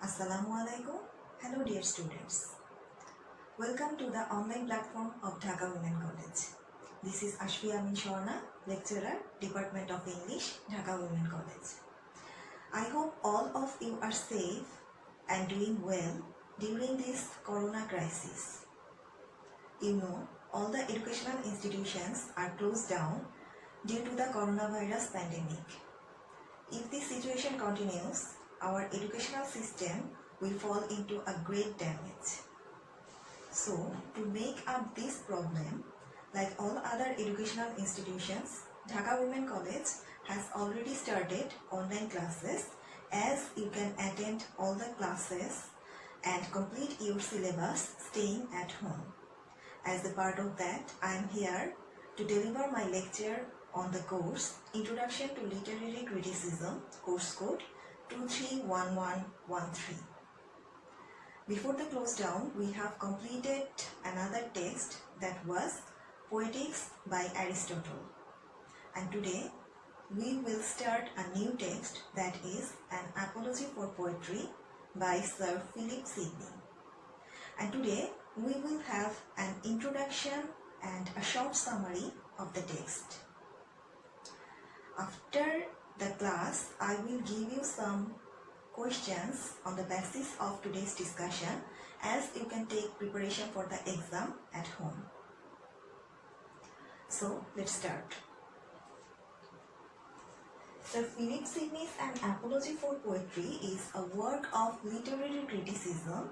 Assalamualaikum. Hello dear students. Welcome to the online platform of Dhaka Women College. This is Ashfi Amin Shorna, lecturer, Department of English, Dhaka Women College. I hope all of you are safe and doing well during this corona crisis. You know, all the educational institutions are closed down due to the coronavirus pandemic. If this situation continues, our educational system will fall into a great damage. So, to make up this problem, like all other educational institutions, Dhaka Women College has already started online classes, as you can attend all the classes and complete your syllabus staying at home. As a part of that, I am here to deliver my lecture on the course Introduction to Literary Criticism, course code 231113. Before the close down, we have completed another text that was Poetics by Aristotle. And today, we will start a new text that is An Apology for Poetry by Sir Philip Sidney. And today, we will have an introduction and a short summary of the text. After the class, I will give you some questions on the basis of today's discussion, as you can take preparation for the exam at home. So, let's start. Sir Philip Sidney's An Apology for Poetry is a work of literary criticism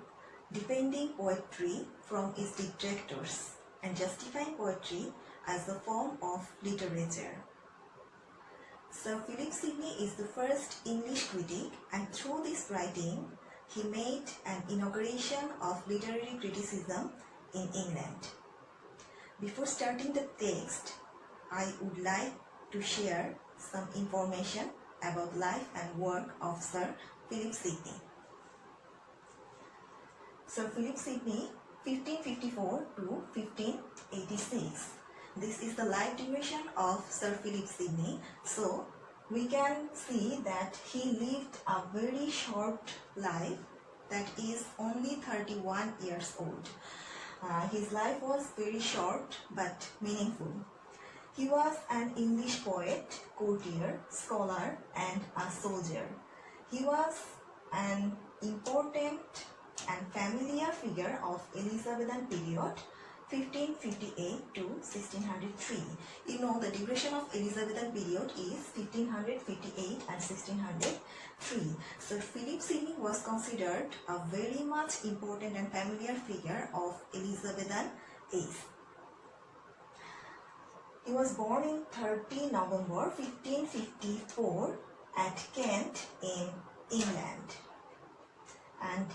defending poetry from its detractors and justifying poetry as a form of literature. Sir Philip Sidney is the first English critic, and through this writing, he made an inauguration of literary criticism in England. Before starting the text, I would like to share some information about life and work of Sir Philip Sidney. Sir Philip Sidney, 1554 to 1586. This is the life duration of Sir Philip Sidney. So, we can see that he lived a very short life, that is only 31 years old. His life was very short but meaningful. He was an English poet, courtier, scholar, and a soldier. He was an important and familiar figure of Elizabethan period, 1558 to 1603. You know, the duration of Elizabethan period is 1558 and 1603. Sir Philip Sidney was considered a very much important and familiar figure of Elizabethan age. He was born in 30 November 1554 at Kent in England, and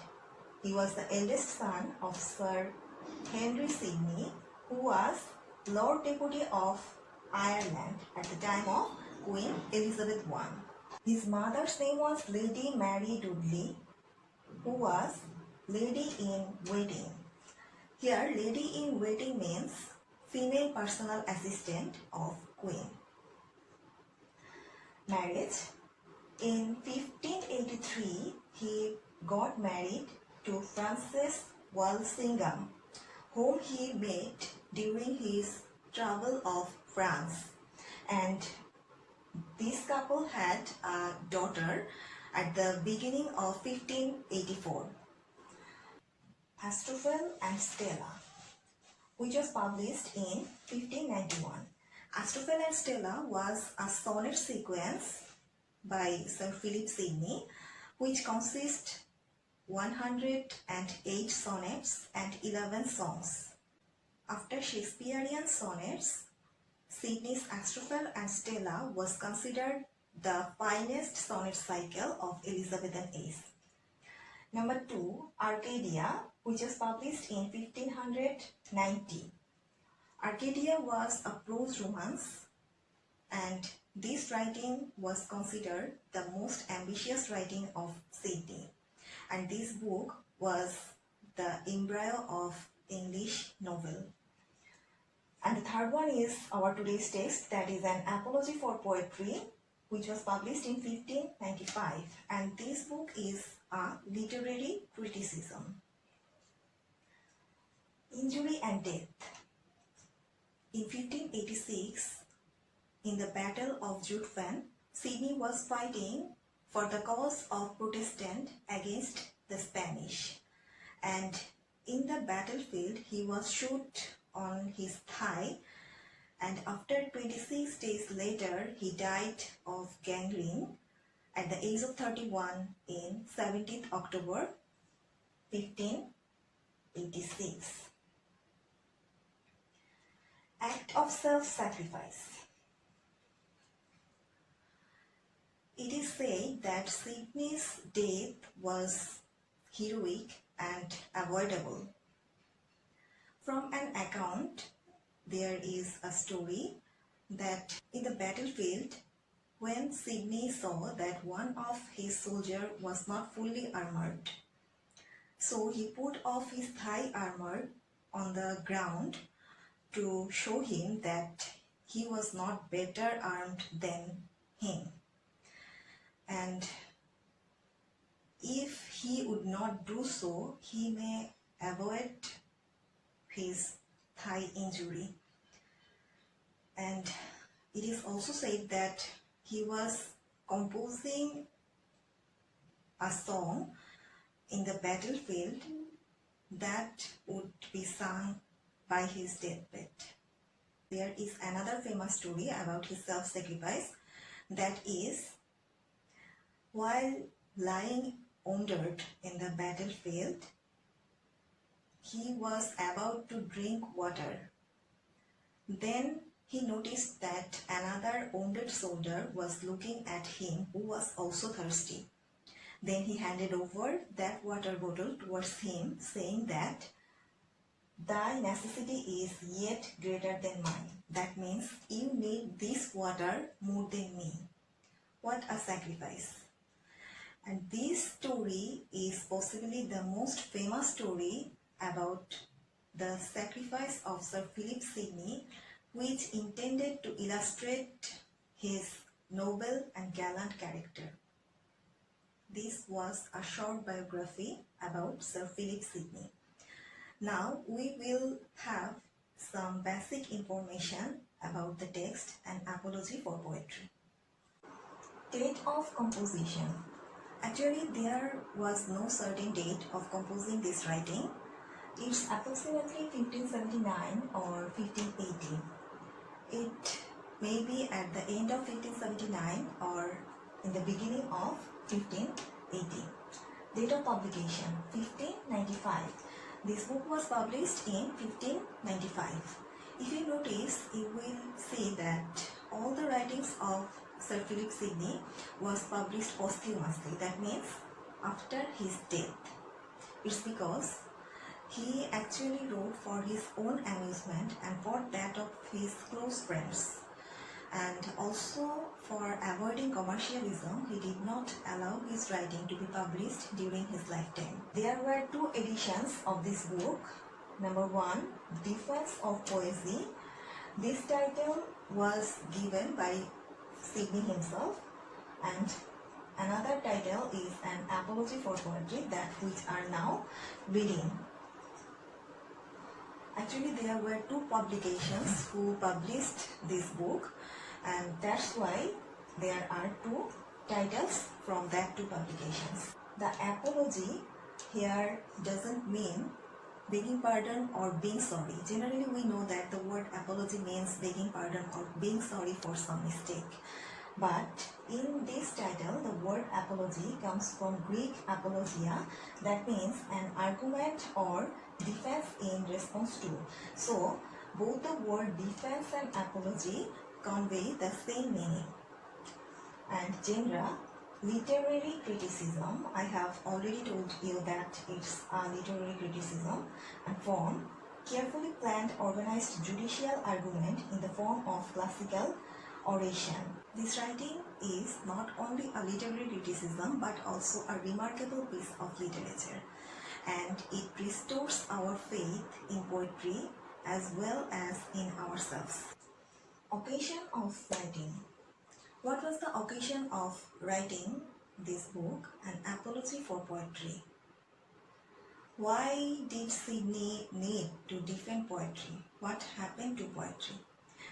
he was the eldest son of Sir Henry Sidney, who was Lord Deputy of Ireland at the time of Queen Elizabeth I. His mother's name was Lady Mary Dudley, who was Lady in Waiting. Here, Lady in Waiting means female personal assistant of Queen. Marriage. In 1583, he got married to Frances Walsingham, whom he met during his travel of France, and this couple had a daughter at the beginning of 1584, Astrophel and Stella, which was published in 1591. Astrophel and Stella was a sonnet sequence by Sir Philip Sidney, which consists 108 sonnets and 11 songs. After Shakespearean sonnets, Sidney's Astrophel and Stella was considered the finest sonnet cycle of Elizabethan age. Number 2, Arcadia, which was published in 1590. Arcadia was a prose romance, and this writing was considered the most ambitious writing of Sidney. And this book was the embryo of English novel. And the third one is our today's text, that is An Apology for Poetry, which was published in 1595. And this book is a literary criticism. Injury and death. In 1586, in the Battle of Zutphen, Sidney was fighting for the cause of Protestant against the Spanish, and in the battlefield he was shot on his thigh, and after 26 days later he died of gangrene at the age of 31 in 17th October 1586. Act of self-sacrifice. It is said that Sidney's death was heroic and avoidable. From an account, there is a story that in the battlefield, when Sidney saw that one of his soldiers was not fully armored, so he put off his thigh armor on the ground to show him that he was not better armed than him. And if he would not do so, he may avoid his thigh injury. And it is also said that he was composing a song in the battlefield that would be sung by his deathbed. There is another famous story about his self-sacrifice, that is, while lying wounded in the battlefield, he was about to drink water. Then he noticed that another wounded soldier was looking at him who was also thirsty. Then he handed over that water bottle towards him, saying that thy necessity is yet greater than mine. That means you need this water more than me. What a sacrifice. And this story is possibly the most famous story about the sacrifice of Sir Philip Sidney, which intended to illustrate his noble and gallant character. This was a short biography about Sir Philip Sidney. Now we will have some basic information about the text and apology for poetry. Date of composition. Actually, there was no certain date of composing this writing. It's approximately 1579 or 1580. It may be at the end of 1579 or in the beginning of 1580. Date of publication 1595. This book was published in 1595. If you notice, you will see that all the writings of Sir Philip Sidney was published posthumously. That means after his death. It's because he actually wrote for his own amusement and for that of his close friends. And also for avoiding commercialism, he did not allow his writing to be published during his lifetime. There were two editions of this book. Number one, Defense of Poesy. This title was given by Sidney himself, and another title is An Apology for Poetry, that which are now reading. Actually, there were two publications who published this book, and that's why there are two titles from that two publications. The apology here doesn't mean begging pardon or being sorry. Generally, we know that the word apology means begging pardon or being sorry for some mistake. But in this title, the word apology comes from Greek apologia, that means an argument or defense in response to. So, both the word defense and apology convey the same meaning. And genre, literary criticism. I have already told you that it's a literary criticism. And form, carefully planned, organized judicial argument in the form of classical oration. This writing is not only a literary criticism but also a remarkable piece of literature, and it restores our faith in poetry as well as in ourselves. Occasion of writing. What was the occasion of writing this book, An Apology for Poetry. Why did Sydney need to defend poetry? What happened to poetry?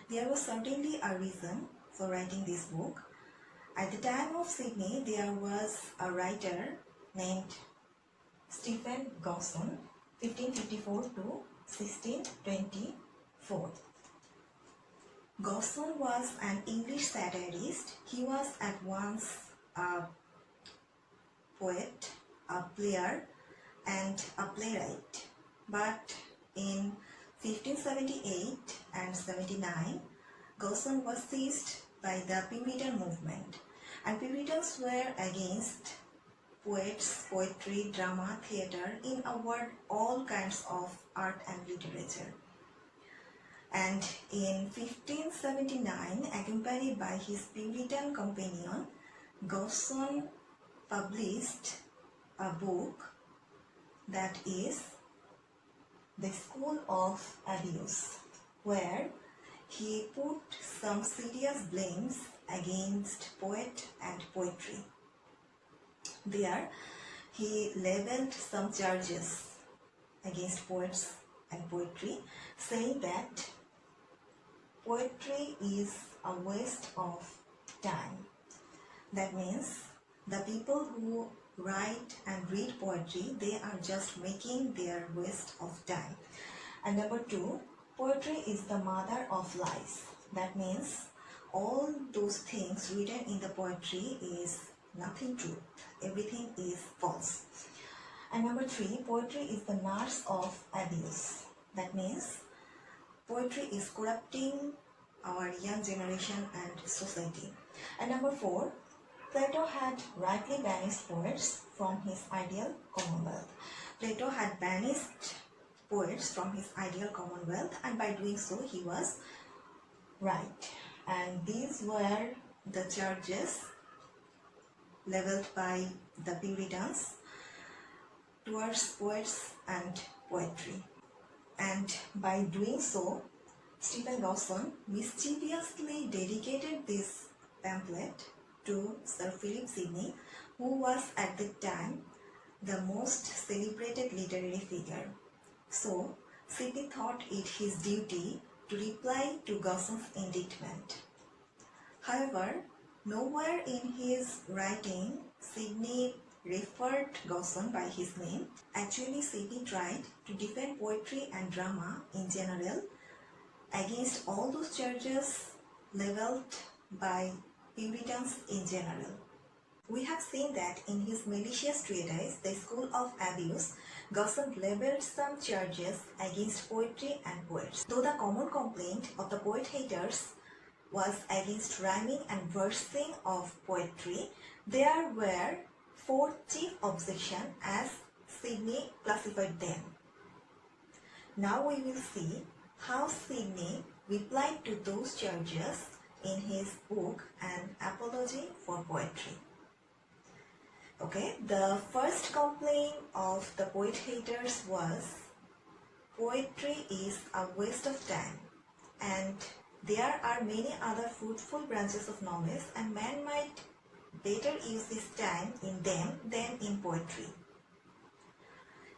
There was certainly a reason for writing this book. At the time of Sydney, there was a writer named Stephen Gosson, 1554 to 1624. Gosson was an English satirist. He was at once a poet, a player, and a playwright. But in 1578 and 79, Gosson was seized by the Puritan movement, and Puritans were against poets, poetry, drama, theatre, in a word, all kinds of art and literature. And in 1579, accompanied by his Puritan companion, Gosson published a book that is The School of Abuse, where he put some serious blames against poet and poetry. There, he leveled some charges against poets and poetry, saying that poetry is a waste of time. That means the people who write and read poetry, they are just making their waste of time. And number two, poetry is the mother of lies. That means all those things written in the poetry is nothing true. Everything is false. And number three, poetry is the nurse of abuse. That means poetry is corrupting our young generation and society. And number four, Plato had rightly banished poets from his ideal commonwealth. Plato had banished poets from his ideal commonwealth, and by doing so he was right. And these were the charges leveled by the Puritans towards poets and poetry. And by doing so, Stephen Gosson mischievously dedicated this pamphlet to Sir Philip Sidney, who was at the time the most celebrated literary figure. So, Sidney thought it his duty to reply to Gosson's indictment. However, nowhere in his writing Sidney referred Gosson by his name. Actually, Sidney tried to defend poetry and drama in general against all those charges leveled by Puritans in general. We have seen that in his malicious treatise, The School of Abuse, Gosson leveled some charges against poetry and poets. Though the common complaint of the poet haters was against rhyming and versing of poetry, there were four chief objections as Sidney classified them. Now we will see how Sidney replied to those charges in his book An Apology for Poetry. Okay, the first complaint of the poet haters was poetry is a waste of time, and there are many other fruitful branches of knowledge, and man might better use his time in them than in poetry.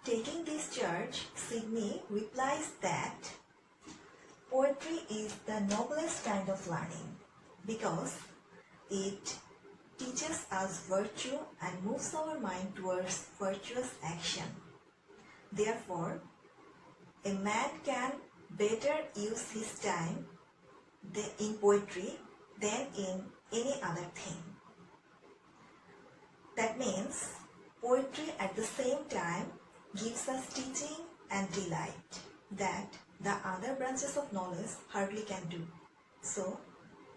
Taking this charge, Sidney replies that poetry is the noblest kind of learning because it teaches us virtue and moves our mind towards virtuous action. Therefore, a man can better use his time in poetry than in any other thing. That means poetry at the same time gives us teaching and delight that the other branches of knowledge hardly can do. So,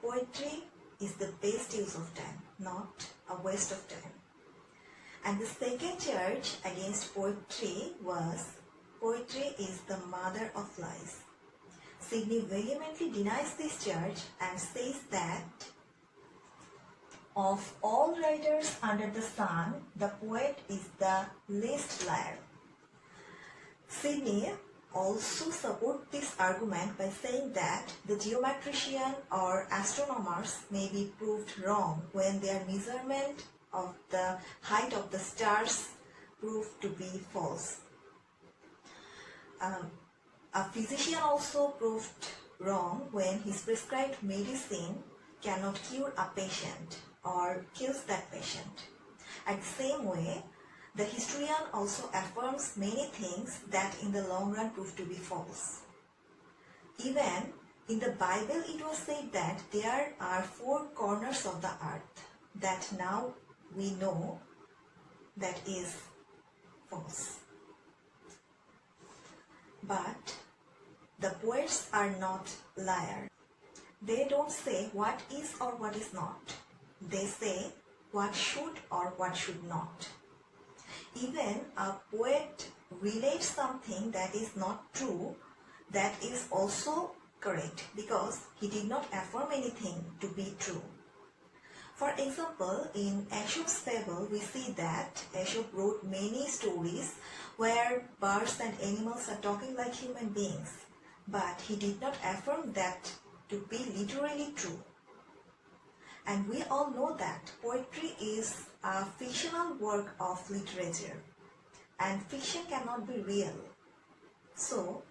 poetry is the best use of time, not a waste of time. And the second charge against poetry was poetry is the mother of lies. Sidney vehemently denies this charge and says that of all writers under the sun, the poet is the least liar. Sidney also supports this argument by saying that the geometrician or astronomers may be proved wrong when their measurement of the height of the stars proved to be false. A physician also proved wrong when his prescribed medicine cannot cure a patient or kills that patient. At the same way, the historian also affirms many things that in the long run prove to be false. Even in the Bible it was said that there are 4 corners of the earth, that now we know that is false. But the poets are not liars. They don't say what is or what is not. They say what should or what should not. Even a poet relates something that is not true, that is also correct, because he did not affirm anything to be true. For example, in Aesop's fable, we see that Aesop wrote many stories where birds and animals are talking like human beings, but he did not affirm that to be literally true. And we all know that poetry is a fictional work of literature, and fiction cannot be real. So,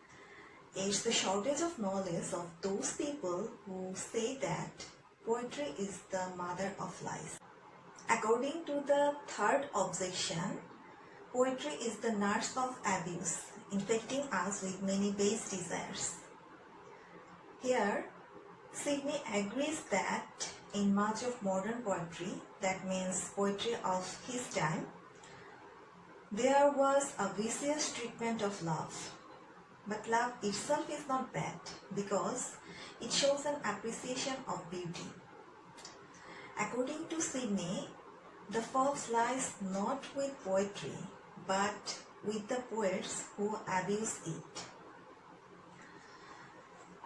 it's the shortage of knowledge of those people who say that poetry is the mother of lies. According to the third objection, poetry is the nurse of abuse, infecting us with many base desires. Here, Sidney agrees that in much of modern poetry, that means poetry of his time, there was a vicious treatment of love. But love itself is not bad, because it shows an appreciation of beauty. According to Sidney, the fault lies not with poetry, but with the poets who abuse it.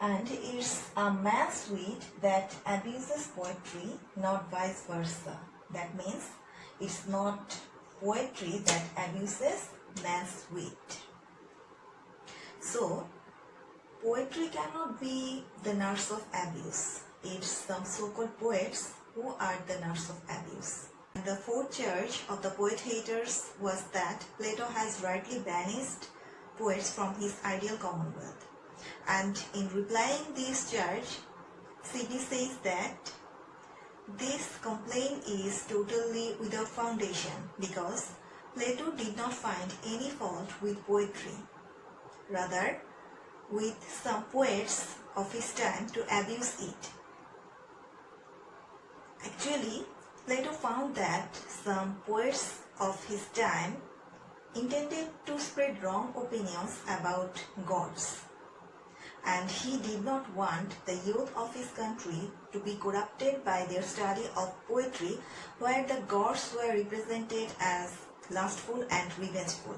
And it's a man's wit that abuses poetry, not vice versa. That means it's not poetry that abuses man's wit. So, poetry cannot be the nurse of abuse. It's some so-called poets who are the nurse of abuse. And the fourth charge of the poet haters was that Plato has rightly banished poets from his ideal commonwealth. And in replying this charge, Sidney says that this complaint is totally without foundation, because Plato did not find any fault with poetry. Rather, with some poets of his time to abuse it. Actually, Plato found that some poets of his time intended to spread wrong opinions about gods, and he did not want the youth of his country to be corrupted by their study of poetry, where the gods were represented as lustful and revengeful.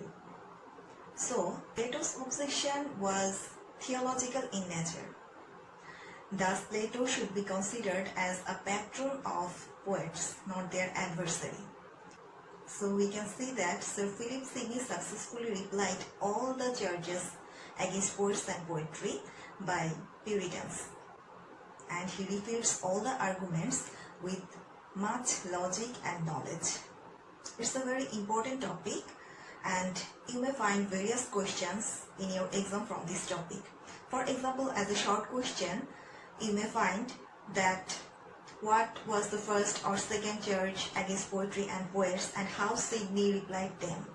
So, Plato's objection was theological in nature. Thus, Plato should be considered as a patron of poets, not their adversary. So, we can see that Sir Philip Sidney successfully replied all the charges against poets and poetry by Puritans. And he refutes all the arguments with much logic and knowledge. It's a very important topic, and you may find various questions in your exam from this topic. For example, as a short question, you may find that what was the first or second charge against poetry and poets, and how Sidney replied them.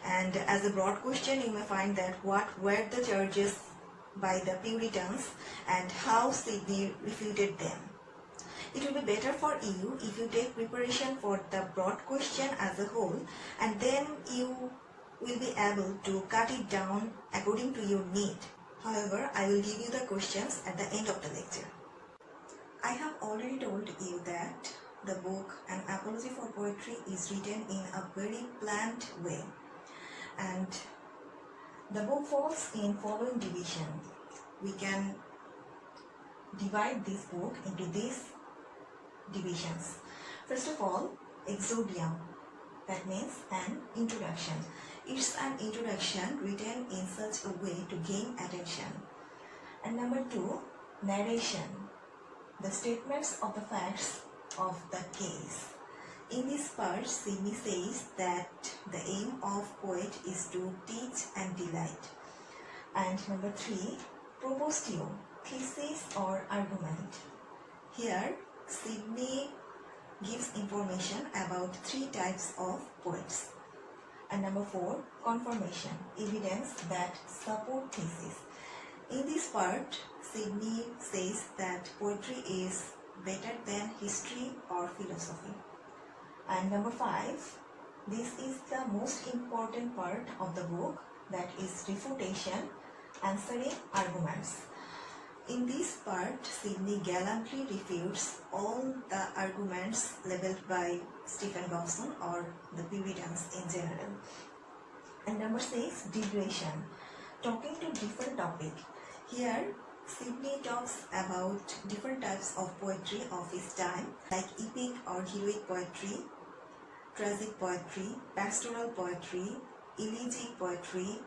And as a broad question, you may find that what were the charges by the Puritans and how Sidney refuted them. It will be better for you if you take preparation for the broad question as a whole, and then you will be able to cut it down according to your need. However, I will give you the questions at the end of the lecture. I have already told you that the book An Apology for Poetry is written in a very planned way, and the book falls in following division. We can divide this book into these divisions. First of all, exordium, that means an introduction. It's an introduction written in such a way to gain attention. And number 2, narration, the statements of the facts of the case. In this part, Sydney says that the aim of poet is to teach and delight. And number 3, propositio, thesis or argument. Here, Sydney gives information about 3 types of poets. And number 4, confirmation, evidence that support thesis. In this part, Sydney says that poetry is better than history or philosophy. And number 5, this is the most important part of the book, that is refutation, answering arguments. In this part, Sydney gallantly refutes all the arguments labeled by Stephen Dawson or the Puritans in general. And number 6, digression, talking to different topic. Here, Sydney talks about different types of poetry of his time, like epic or heroic poetry, tragic poetry, pastoral poetry, elegiac poetry,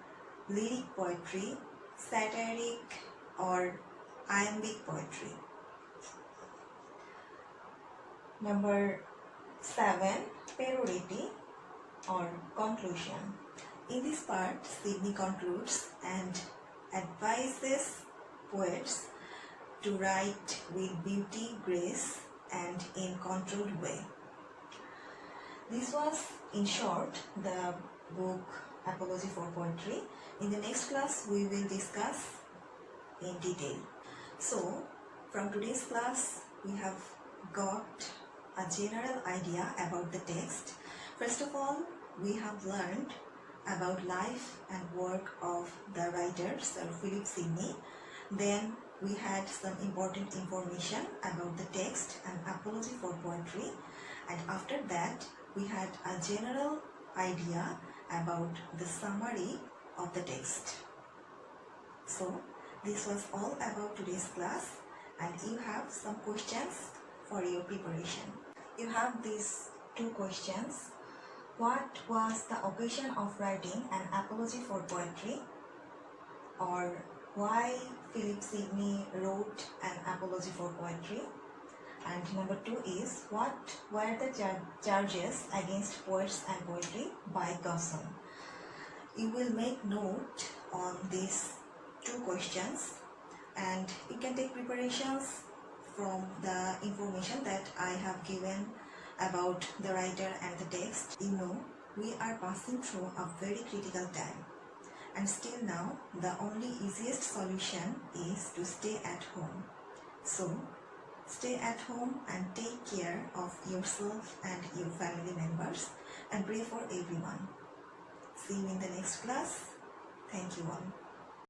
lyric poetry, satiric or iambic poetry. Number 7, perorate or conclusion. In this part, Sydney concludes and advises poets to write with beauty, grace, and in controlled way. This was, in short, the book Apology for Poetry. In the next class, we will discuss in detail. So, from today's class, we have got a general idea about the text. First of all, we have learned about life and work of the writer Sir Philip Sidney. Then we had some important information about the text and Apology for Poetry, and after that we had a general idea about the summary of the text. So this was all about today's class, and you have some questions for your preparation. You have these 2 questions. What was the occasion of writing an apology for poetry? Or why Philip Sidney wrote an apology for poetry? And number 2 is, what were the charges against poets and poetry by Dawson? You will make note on these 2 questions, and you can take preparations from the information that I have given about the writer and the text. You know, we are passing through a very critical time, and still now the only easiest solution is to stay at home. So stay at home and take care of yourself and your family members, and pray for everyone. See you in the next class. Thank you all.